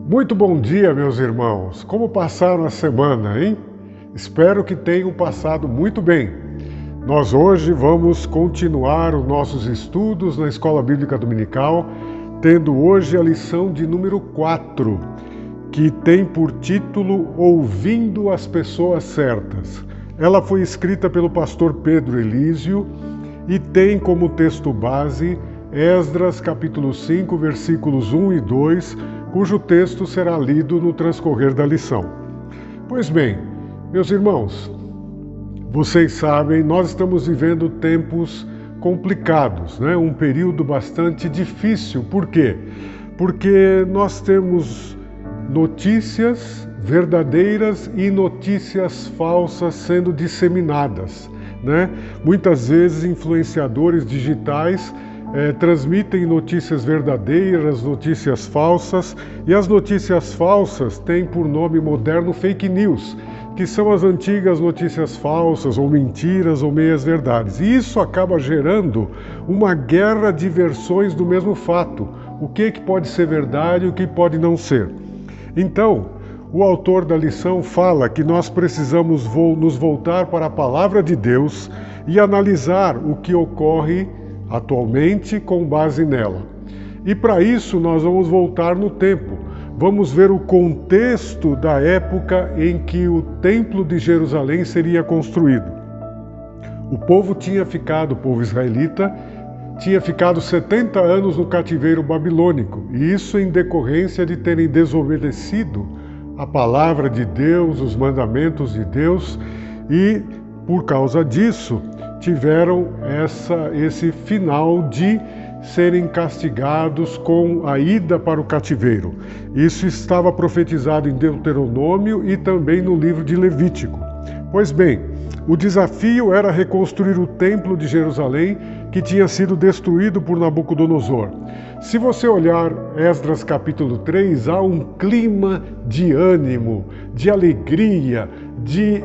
Muito bom dia, meus irmãos. Como passaram a semana, hein? Espero que tenham passado muito bem. Nós hoje vamos continuar os nossos estudos na Escola Bíblica Dominical, tendo hoje a lição de número 4, que tem por título Ouvindo as Pessoas Certas. Ela foi escrita pelo pastor Pedro Elísio e tem como texto base Esdras capítulo 5, versículos 1 e 2, cujo texto será lido no transcorrer da lição. Pois bem, meus irmãos, vocês sabem, nós estamos vivendo tempos complicados, né? Um período bastante difícil. Por quê? Porque nós temos notícias verdadeiras e notícias falsas sendo disseminadas, né? Muitas vezes influenciadores digitais transmitem notícias verdadeiras, notícias falsas, e as notícias falsas têm por nome moderno fake news, que são as antigas notícias falsas, ou mentiras, ou meias-verdades. E isso acaba gerando uma guerra de versões do mesmo fato. O que pode ser verdade e o que pode não ser. Então, o autor da lição fala que nós precisamos nos voltar para a palavra de Deus e analisar o que ocorre atualmente com base nela. E para isso nós vamos voltar no tempo. Vamos ver o contexto da época em que o Templo de Jerusalém seria construído. O povo israelita, tinha ficado 70 anos no cativeiro babilônico, e isso em decorrência de terem desobedecido a palavra de Deus, os mandamentos de Deus, e por causa disso tiveram esse final de serem castigados com a ida para o cativeiro. Isso estava profetizado em Deuteronômio e também no livro de Levítico. Pois bem, o desafio era reconstruir o Templo de Jerusalém, que tinha sido destruído por Nabucodonosor. Se você olhar Esdras capítulo 3, há um clima de ânimo, de alegria, de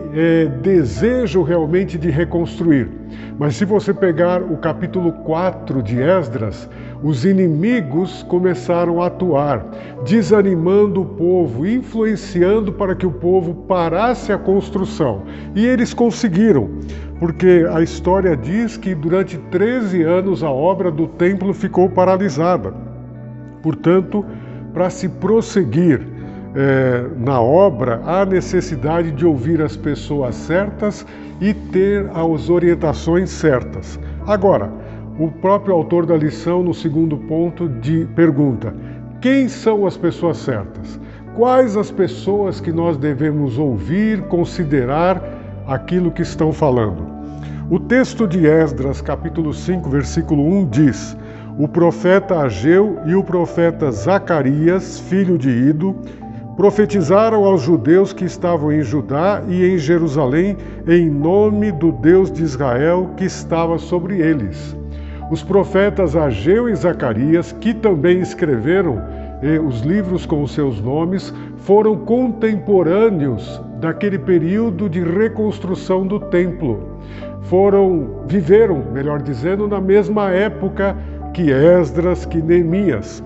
desejo realmente de reconstruir. Mas se você pegar o capítulo 4 de Esdras, os inimigos começaram a atuar, desanimando o povo, influenciando para que o povo parasse a construção. E eles conseguiram, porque a história diz que durante 13 anos a obra do templo ficou paralisada. Portanto, para se prosseguir na obra, há necessidade de ouvir as pessoas certas e ter as orientações certas. Agora, o próprio autor da lição, no segundo ponto, pergunta: quem são as pessoas certas? Quais as pessoas que nós devemos ouvir, considerar aquilo que estão falando? O texto de Esdras, capítulo 5, versículo 1, diz: o profeta Ageu e o profeta Zacarias, filho de Ido, profetizaram aos judeus que estavam em Judá e em Jerusalém em nome do Deus de Israel que estava sobre eles. Os profetas Ageu e Zacarias, que também escreveram os livros com os seus nomes, foram contemporâneos daquele período de reconstrução do templo. Viveram, melhor dizendo, na mesma época que Esdras, que Neemias.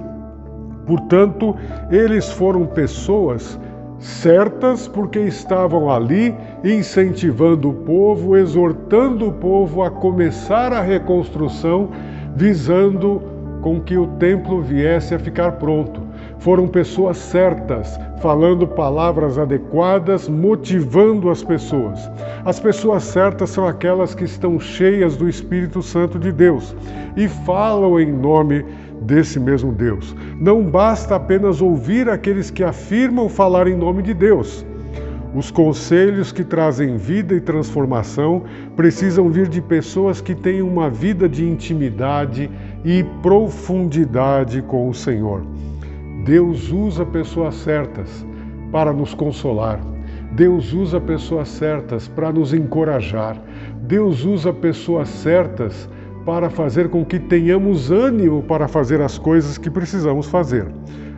Portanto, eles foram pessoas certas porque estavam ali incentivando o povo, exortando o povo a começar a reconstrução, visando com que o templo viesse a ficar pronto. Foram pessoas certas, falando palavras adequadas, motivando as pessoas. As pessoas certas são aquelas que estão cheias do Espírito Santo de Deus e falam em nome desse mesmo Deus. Não basta apenas ouvir aqueles que afirmam falar em nome de Deus. Os conselhos que trazem vida e transformação precisam vir de pessoas que têm uma vida de intimidade e profundidade com o Senhor. Deus usa pessoas certas para nos consolar. Deus usa pessoas certas para nos encorajar. Deus usa pessoas certas para fazer com que tenhamos ânimo para fazer as coisas que precisamos fazer.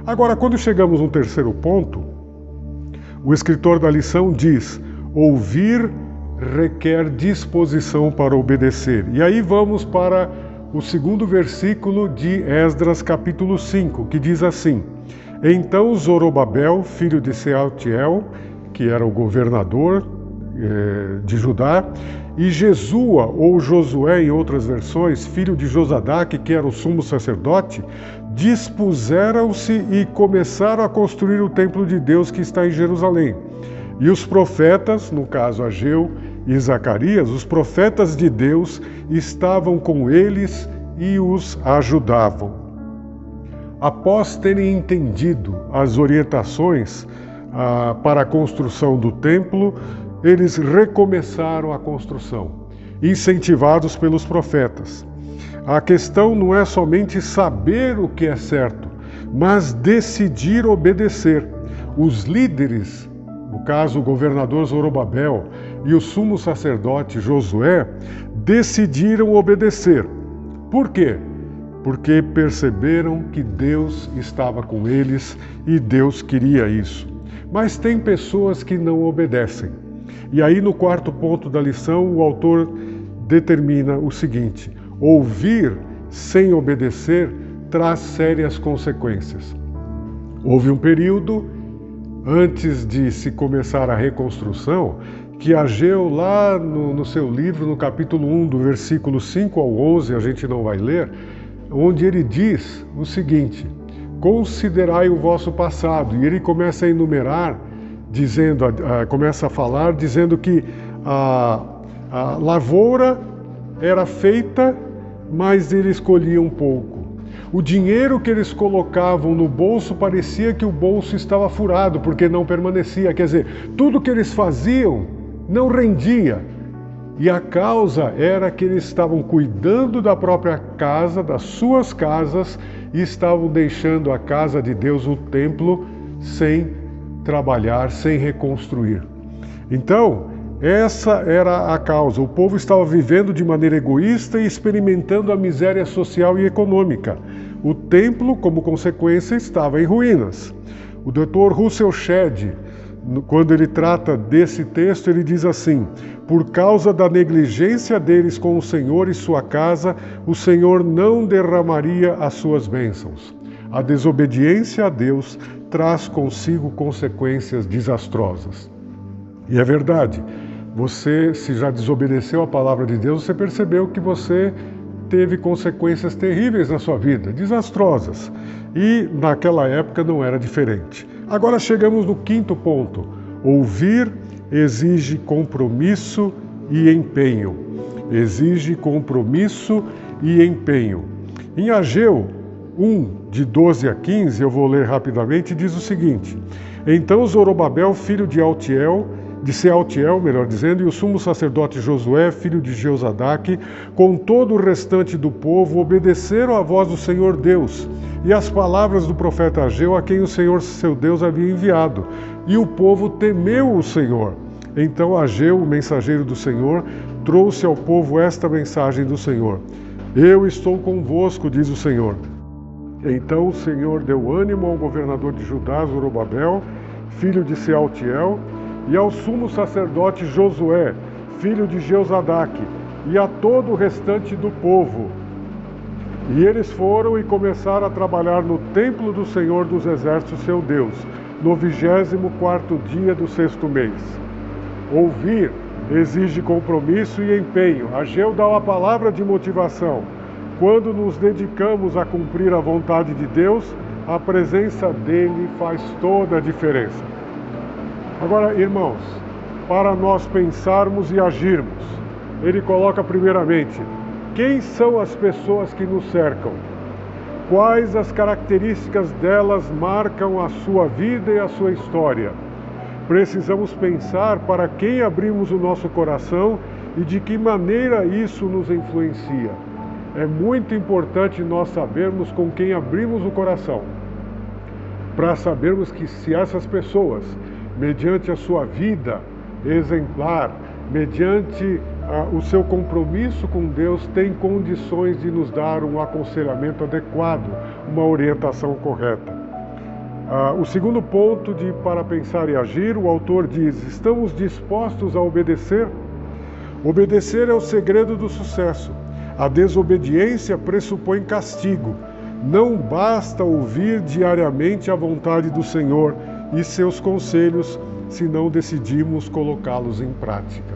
Agora, quando chegamos no terceiro ponto, o escritor da lição diz: ouvir requer disposição para obedecer. E aí vamos para o segundo versículo de Esdras capítulo 5, que diz assim: Então Zorobabel, filho de Sealtiel, que era o governador de Judá, e Jesua, ou Josué em outras versões, filho de Josadaque, que era o sumo sacerdote, dispuseram-se e começaram a construir o templo de Deus que está em Jerusalém. E os profetas, no caso Ageu e Zacarias, os profetas de Deus estavam com eles e os ajudavam. Após terem entendido as orientações para a construção do templo, eles recomeçaram a construção, incentivados pelos profetas. A questão não é somente saber o que é certo, mas decidir obedecer. Os líderes, no caso o governador Zorobabel e o sumo sacerdote Josué, decidiram obedecer. Por quê? Porque perceberam que Deus estava com eles e Deus queria isso. Mas tem pessoas que não obedecem. E aí, no quarto ponto da lição, o autor determina o seguinte: ouvir sem obedecer traz sérias consequências. Houve um período, antes de se começar a reconstrução, que Ageu, lá no seu livro, no capítulo 1, do versículo 5 ao 11, a gente não vai ler, onde ele diz o seguinte: considerai o vosso passado. E ele começa a enumerar, começa a falar, dizendo que a lavoura era feita, mas ele escolhia um pouco. O dinheiro que eles colocavam no bolso parecia que o bolso estava furado, porque não permanecia. Quer dizer, tudo que eles faziam não rendia. E a causa era que eles estavam cuidando da própria casa, das suas casas, e estavam deixando a casa de Deus, o templo, sem trabalhar, sem reconstruir. Então, essa era a causa. O povo estava vivendo de maneira egoísta e experimentando a miséria social e econômica. O templo, como consequência, estava em ruínas. O Dr. Russell Shedd, quando ele trata desse texto, ele diz assim: por causa da negligência deles com o Senhor e sua casa, o Senhor não derramaria as suas bênçãos. A desobediência a Deus traz consigo consequências desastrosas. E é verdade, você, se já desobedeceu a palavra de Deus, você percebeu que você teve consequências terríveis na sua vida, desastrosas. E naquela época não era diferente. Agora chegamos no quinto ponto. Ouvir exige compromisso e empenho. Exige compromisso e empenho. Em Ageu 1, de 12 a 15, eu vou ler rapidamente, diz o seguinte: então Zorobabel, filho de Sealtiel, melhor dizendo, e o sumo sacerdote Josué, filho de Josadaque, com todo o restante do povo, obedeceram à voz do Senhor Deus e às palavras do profeta Ageu, a quem o Senhor seu Deus havia enviado. E o povo temeu o Senhor. Então Ageu, o mensageiro do Senhor, trouxe ao povo esta mensagem do Senhor: eu estou convosco, diz o Senhor. Então o Senhor deu ânimo ao governador de Judá, Zorobabel, filho de Sealtiel, e ao sumo sacerdote Josué, filho de Josadaque, e a todo o restante do povo. E eles foram e começaram a trabalhar no templo do Senhor dos Exércitos, seu Deus, no 24º dia do 6º mês. Ouvir exige compromisso e empenho. Ageu dá uma palavra de motivação. Quando nos dedicamos a cumprir a vontade de Deus, a presença dele faz toda a diferença. Agora, irmãos, para nós pensarmos e agirmos, ele coloca primeiramente: quem são as pessoas que nos cercam? Quais as características delas marcam a sua vida e a sua história? Precisamos pensar para quem abrimos o nosso coração e de que maneira isso nos influencia. É muito importante nós sabermos com quem abrimos o coração, para sabermos que se essas pessoas, mediante a sua vida exemplar, mediante o seu compromisso com Deus, têm condições de nos dar um aconselhamento adequado, uma orientação correta. O segundo ponto para pensar e agir, o autor diz: estamos dispostos a obedecer? Obedecer é o segredo do sucesso. A desobediência pressupõe castigo. Não basta ouvir diariamente a vontade do Senhor e seus conselhos se não decidimos colocá-los em prática.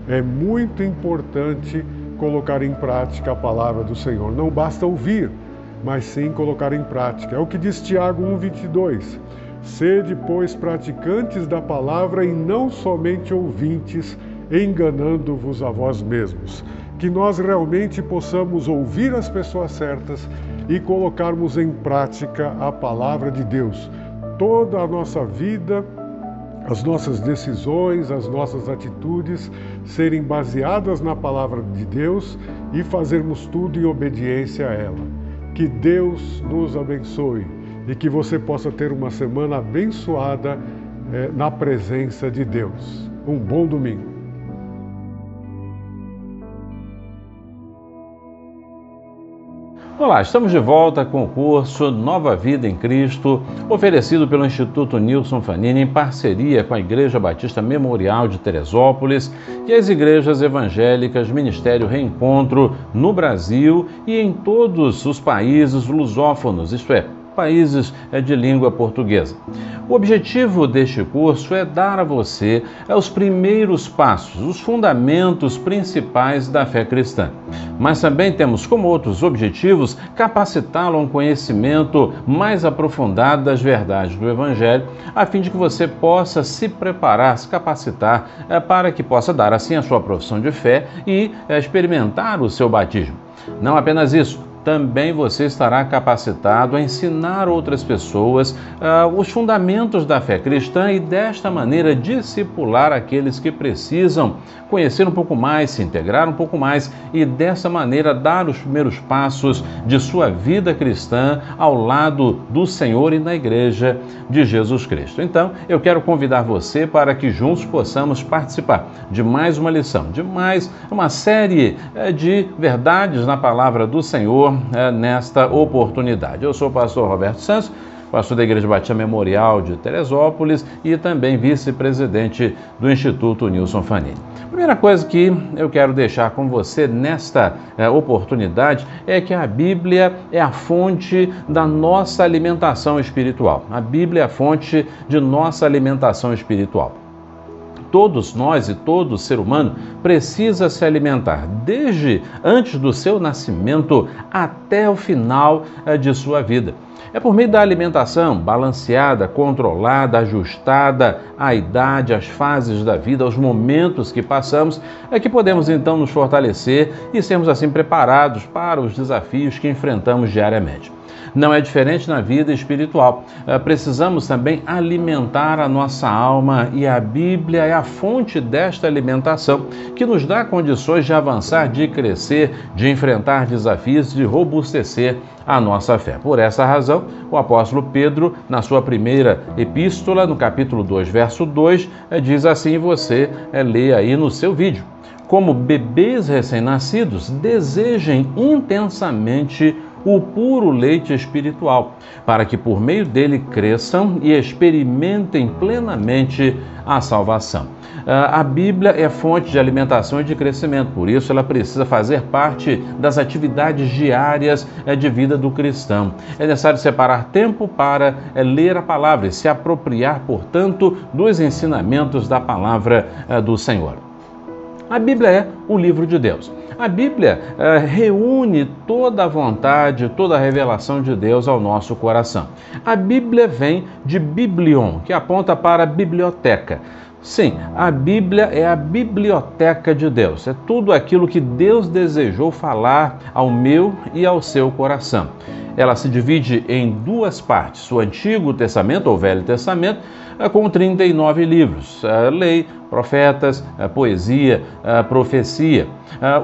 É muito importante colocar em prática a palavra do Senhor. Não basta ouvir, mas sim colocar em prática. É o que diz Tiago 1,22. Sede, pois, praticantes da palavra e não somente ouvintes, enganando-vos a vós mesmos. Que nós realmente possamos ouvir as pessoas certas e colocarmos em prática a palavra de Deus. Toda a nossa vida, as nossas decisões, as nossas atitudes serem baseadas na palavra de Deus e fazermos tudo em obediência a ela. Que Deus nos abençoe e que você possa ter uma semana abençoada na presença de Deus. Um bom domingo. Olá, estamos de volta com o curso Nova Vida em Cristo, oferecido pelo Instituto Nilson Fanini em parceria com a Igreja Batista Memorial de Teresópolis e as igrejas evangélicas Ministério Reencontro no Brasil e em todos os países lusófonos, isto é, países de língua portuguesa. O objetivo deste curso é dar a você os primeiros passos, os fundamentos principais da fé cristã. Mas também temos como outros objetivos capacitá-lo a um conhecimento mais aprofundado das verdades do Evangelho, a fim de que você possa se preparar, se capacitar para que possa dar assim a sua profissão de fé e experimentar o seu batismo. Não apenas isso, também você estará capacitado a ensinar outras pessoas os fundamentos da fé cristã e desta maneira discipular aqueles que precisam conhecer um pouco mais, se integrar um pouco mais e dessa maneira dar os primeiros passos de sua vida cristã ao lado do Senhor e na Igreja de Jesus Cristo. Então, eu quero convidar você para que juntos possamos participar de mais uma lição, de mais uma série de verdades na palavra do Senhor nesta oportunidade. Eu sou o pastor Roberto Santos, pastor da Igreja Batista Memorial de Teresópolis e também vice-presidente do Instituto Nilson Fanini. A primeira coisa que eu quero deixar com você nesta oportunidade é que a Bíblia é a fonte da nossa alimentação espiritual. A Bíblia é a fonte de nossa alimentação espiritual. Todos nós e todo ser humano precisa se alimentar, desde antes do seu nascimento até o final de sua vida. É por meio da alimentação balanceada, controlada, ajustada à idade, às fases da vida, aos momentos que passamos, que podemos então nos fortalecer e sermos assim preparados para os desafios que enfrentamos diariamente. Não é diferente na vida espiritual. Precisamos também alimentar a nossa alma e a Bíblia é a fonte desta alimentação que nos dá condições de avançar, de crescer, de enfrentar desafios, de robustecer a nossa fé. Por essa razão, o apóstolo Pedro, na sua primeira epístola, no capítulo 2, verso 2, diz assim, você lê aí no seu vídeo: como bebês recém-nascidos, desejem intensamente o puro leite espiritual, para que por meio dele cresçam e experimentem plenamente a salvação. A Bíblia é fonte de alimentação e de crescimento, por isso ela precisa fazer parte das atividades diárias de vida do cristão. É necessário separar tempo para ler a palavra e se apropriar, portanto, dos ensinamentos da palavra do Senhor. A Bíblia é o livro de Deus. A Bíblia reúne toda a vontade, toda a revelação de Deus ao nosso coração. A Bíblia vem de biblion, que aponta para a biblioteca. Sim, a Bíblia é a biblioteca de Deus. É tudo aquilo que Deus desejou falar ao meu e ao seu coração. Ela se divide em duas partes, o Antigo Testamento ou Velho Testamento, com 39 livros, lei, profetas, poesia, profecia.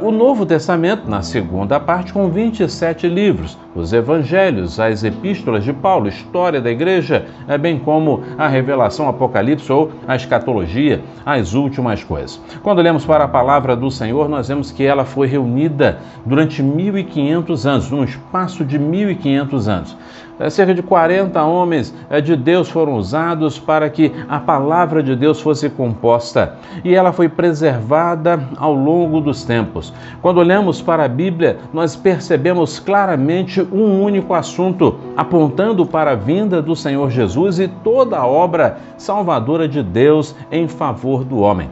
O Novo Testamento, na segunda parte, com 27 livros, os Evangelhos, as Epístolas de Paulo, História da Igreja, bem como a Revelação, Apocalipse ou a Escatologia, as últimas coisas. Quando lemos para a palavra do Senhor, nós vemos que ela foi reunida durante 1.500 anos, num espaço de 1.500 anos. Cerca de 40 homens de Deus foram usados para que a palavra de Deus fosse composta e ela foi preservada ao longo dos tempos. Quando olhamos para a Bíblia, nós percebemos claramente um único assunto, apontando para a vinda do Senhor Jesus e toda a obra salvadora de Deus em favor do homem.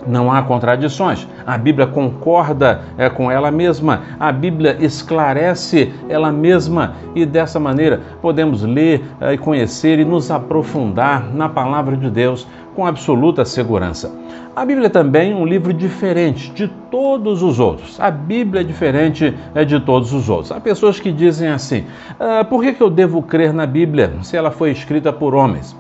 Não há contradições, a Bíblia concorda com ela mesma, a Bíblia esclarece ela mesma e dessa maneira podemos ler e conhecer e nos aprofundar na palavra de Deus com absoluta segurança. A Bíblia também é um livro diferente de todos os outros. A Bíblia é diferente de todos os outros. Há pessoas que dizem assim, por que eu devo crer na Bíblia se ela foi escrita por homens?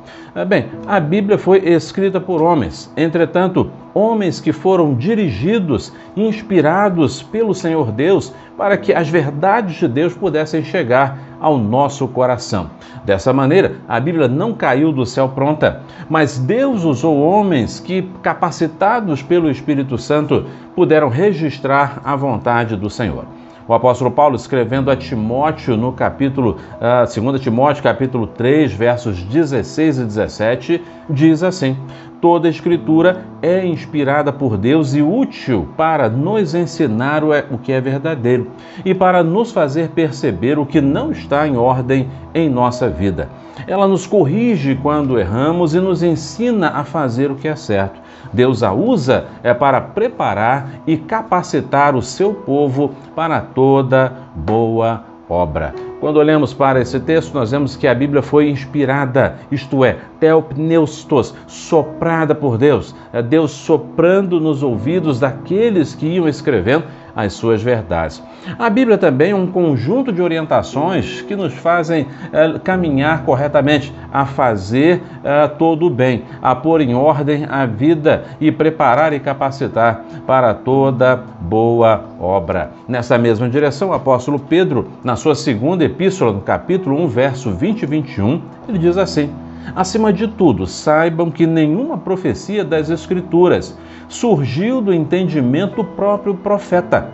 Bem, a Bíblia foi escrita por homens, entretanto, homens que foram dirigidos, inspirados pelo Senhor Deus para que as verdades de Deus pudessem chegar ao nosso coração. Dessa maneira, a Bíblia não caiu do céu pronta, mas Deus usou homens que, capacitados pelo Espírito Santo, puderam registrar a vontade do Senhor. O apóstolo Paulo, escrevendo a Timóteo no capítulo 2 Timóteo, capítulo 3, versos 16 e 17, diz assim: toda a Escritura é inspirada por Deus e útil para nos ensinar o que é verdadeiro e para nos fazer perceber o que não está em ordem em nossa vida. Ela nos corrige quando erramos e nos ensina a fazer o que é certo. Deus a usa para preparar e capacitar o seu povo para toda boa obra. Quando olhamos para esse texto, nós vemos que a Bíblia foi inspirada, isto é, theopneustos, soprada por Deus. Deus soprando nos ouvidos daqueles que iam escrevendo as suas verdades. A Bíblia também é um conjunto de orientações que nos fazem caminhar corretamente, a fazer todo o bem, a pôr em ordem a vida e preparar e capacitar para toda boa obra. Nessa mesma direção, o apóstolo Pedro, na sua segunda epístola, no capítulo 1, verso 20 e 21, ele diz assim: acima de tudo, saibam que nenhuma profecia das Escrituras surgiu do entendimento do próprio profeta,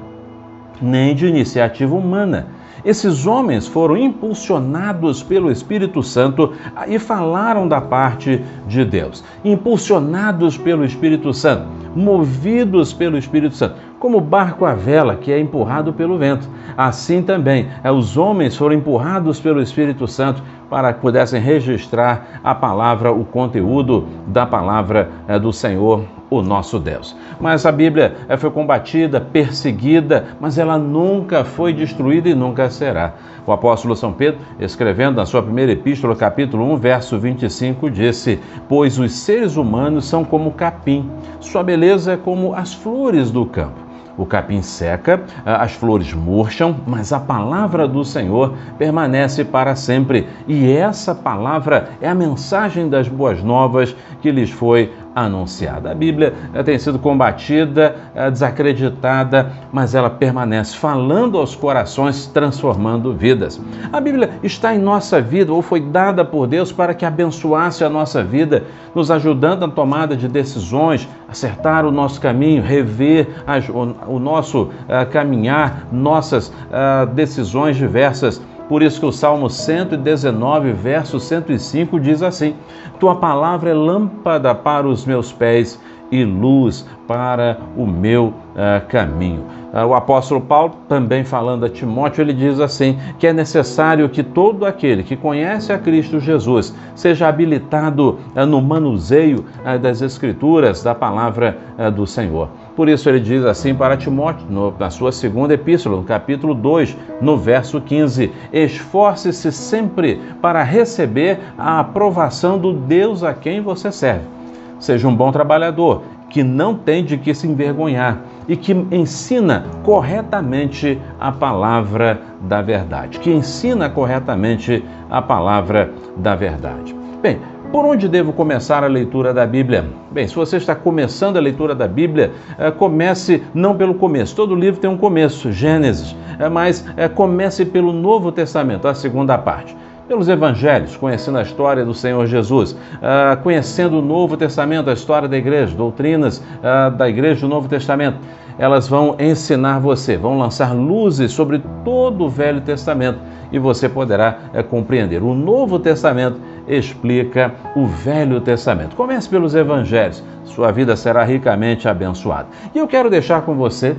nem de iniciativa humana. Esses homens foram impulsionados pelo Espírito Santo e falaram da parte de Deus. Impulsionados pelo Espírito Santo, movidos pelo Espírito Santo, como barco à vela que é empurrado pelo vento. Assim também, os homens foram empurrados pelo Espírito Santo para que pudessem registrar a palavra, o conteúdo da palavra do Senhor, o nosso Deus. Mas a Bíblia foi combatida, perseguida, mas ela nunca foi destruída e nunca será. O apóstolo São Pedro, escrevendo na sua primeira epístola, capítulo 1, verso 25, disse: pois os seres humanos são como capim, sua beleza é como as flores do campo. O capim seca, as flores murcham, mas a palavra do Senhor permanece para sempre. E essa palavra é a mensagem das boas novas que lhes foi anunciada. A Bíblia tem sido combatida, desacreditada, mas ela permanece falando aos corações, transformando vidas. A Bíblia está em nossa vida, ou foi dada por Deus para que abençoasse a nossa vida, nos ajudando na tomada de decisões, acertar o nosso caminho, rever o nosso caminhar, nossas decisões diversas. Por isso que o Salmo 119, verso 105 diz assim: tua palavra é lâmpada para os meus pés e luz para o meu caminho. O apóstolo Paulo, também falando a Timóteo, ele diz assim, que é necessário que todo aquele que conhece a Cristo Jesus seja habilitado no manuseio das Escrituras, da palavra do Senhor. Por isso ele diz assim para Timóteo, na sua segunda epístola, no capítulo 2, no verso 15, esforce-se sempre para receber a aprovação do Deus a quem você serve. Seja um bom trabalhador, que não tem de que se envergonhar e que ensina corretamente a palavra da verdade. Que ensina corretamente a palavra da verdade. Bem, por onde devo começar a leitura da Bíblia? Bem, se você está começando a leitura da Bíblia, comece não pelo começo. Todo livro tem um começo, Gênesis, mas comece pelo Novo Testamento, a segunda parte. Pelos evangelhos, conhecendo a história do Senhor Jesus, conhecendo o Novo Testamento, a história da igreja, doutrinas da igreja do Novo Testamento. Elas vão ensinar você, vão lançar luzes sobre todo o Velho Testamento e você poderá compreender. O Novo Testamento explica o Velho Testamento. Comece pelos Evangelhos, sua vida será ricamente abençoada. E eu quero deixar com você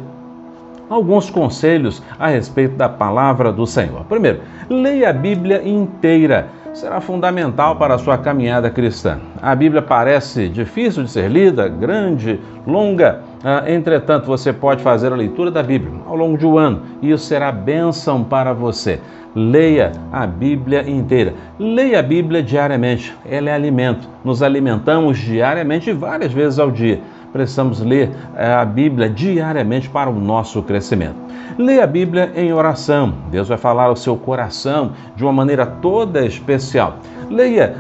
alguns conselhos a respeito da palavra do Senhor. Primeiro, leia a Bíblia inteira. Será fundamental para a sua caminhada cristã. A Bíblia parece difícil de ser lida, grande, longa. Entretanto, você pode fazer a leitura da Bíblia ao longo de um ano e isso será bênção para você. Leia a Bíblia inteira. Leia a Bíblia diariamente. Ela é alimento. Nos alimentamos diariamente, várias vezes ao dia. Precisamos ler a Bíblia diariamente para o nosso crescimento. Leia a Bíblia em oração. Deus vai falar ao seu coração de uma maneira toda especial. Leia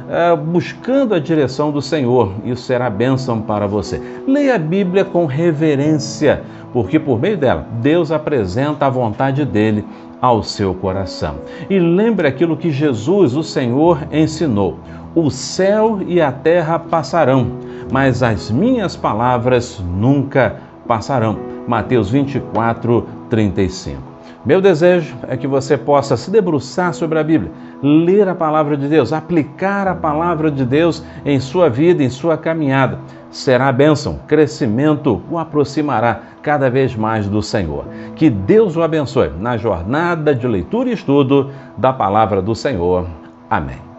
buscando a direção do Senhor. Isso será bênção para você. Leia a Bíblia com reverência, porque por meio dela, Deus apresenta a vontade dele ao seu coração. E lembre aquilo que Jesus, o Senhor, ensinou. O céu e a terra passarão, mas as minhas palavras nunca passarão. Mateus 24, 35. Meu desejo é que você possa se debruçar sobre a Bíblia, ler a palavra de Deus, aplicar a palavra de Deus em sua vida, em sua caminhada. Será bênção, crescimento o aproximará cada vez mais do Senhor. Que Deus o abençoe na jornada de leitura e estudo da palavra do Senhor. Amém.